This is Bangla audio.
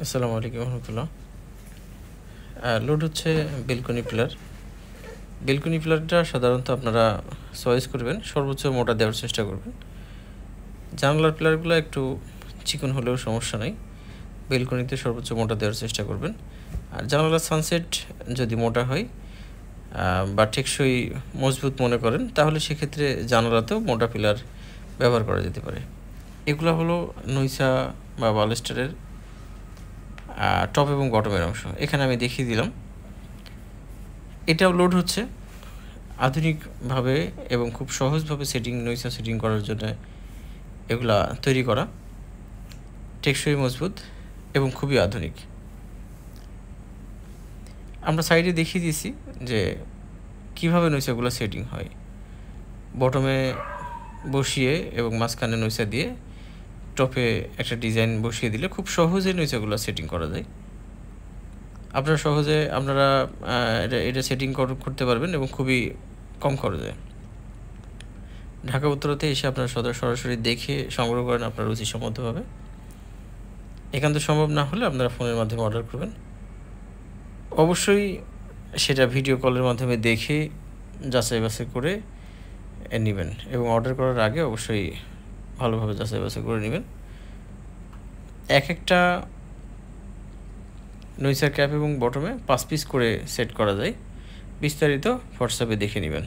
আসসালামু আলাইকুম রহমতুল্লাহ। লোড হচ্ছে বেলকনি পিলার। বেলকনি পিলারটা সাধারণত আপনারা চয়েস করবেন, সর্বোচ্চ মোটা দেওয়ার চেষ্টা করবেন। জানালার পিলারগুলো একটু চিকন হলেও সমস্যা নাই, বেলকনিতে সর্বোচ্চ মোটা দেওয়ার চেষ্টা করবেন। আর জানালার সানসেট যদি মোটা হয় বা টেকসই মজবুত মনে করেন, তাহলে সেক্ষেত্রে জানালাতেও মোটা পিলার ব্যবহার করা যেতে পারে। এগুলো হলো নইসা বা বালেস্টারের টপ এবং বটমের অংশ। এখানে আমি দেখিয়ে দিলাম। এটাও লোড হচ্ছে আধুনিকভাবে এবং খুব সহজভাবে নইসা সেটিং করার জন্য এগুলা তৈরি করা, টেকসই মজবুত এবং খুবই আধুনিক। আমরা সাইডে দেখিয়ে দিয়েছি যে কীভাবে নইসাগুলো সেটিং হয়। বটমে বসিয়ে এবং মাঝখানে নইসা দিয়ে টপে একটা ডিজাইন বসিয়ে দিলে খুব সহজে নইসাগুলো সেটিং করা যায়। আপনারা এটা সেটিং করতে পারবেন এবং খুবই কম খরচে। ঢাকা উত্তরাতে এসে আপনারা সরাসরি দেখে সংগ্রহ করেন আপনার রুচিসম্মতভাবে। একান্ত সম্ভব না হলে আপনারা ফোনের মাধ্যমে অর্ডার করবেন। অবশ্যই সেটা ভিডিও কলের মাধ্যমে দেখে যাচাই বাছাই করে নেবেন এবং অর্ডার করার আগে অবশ্যই ভালোভাবে যাচাই বাছাই করে নেবেন। এক একটা নইসার ক্যাপ এবং বটমে 5 পিস করে সেট করা যায়। বিস্তারিত হোয়াটসঅ্যাপে দেখে নেবেন।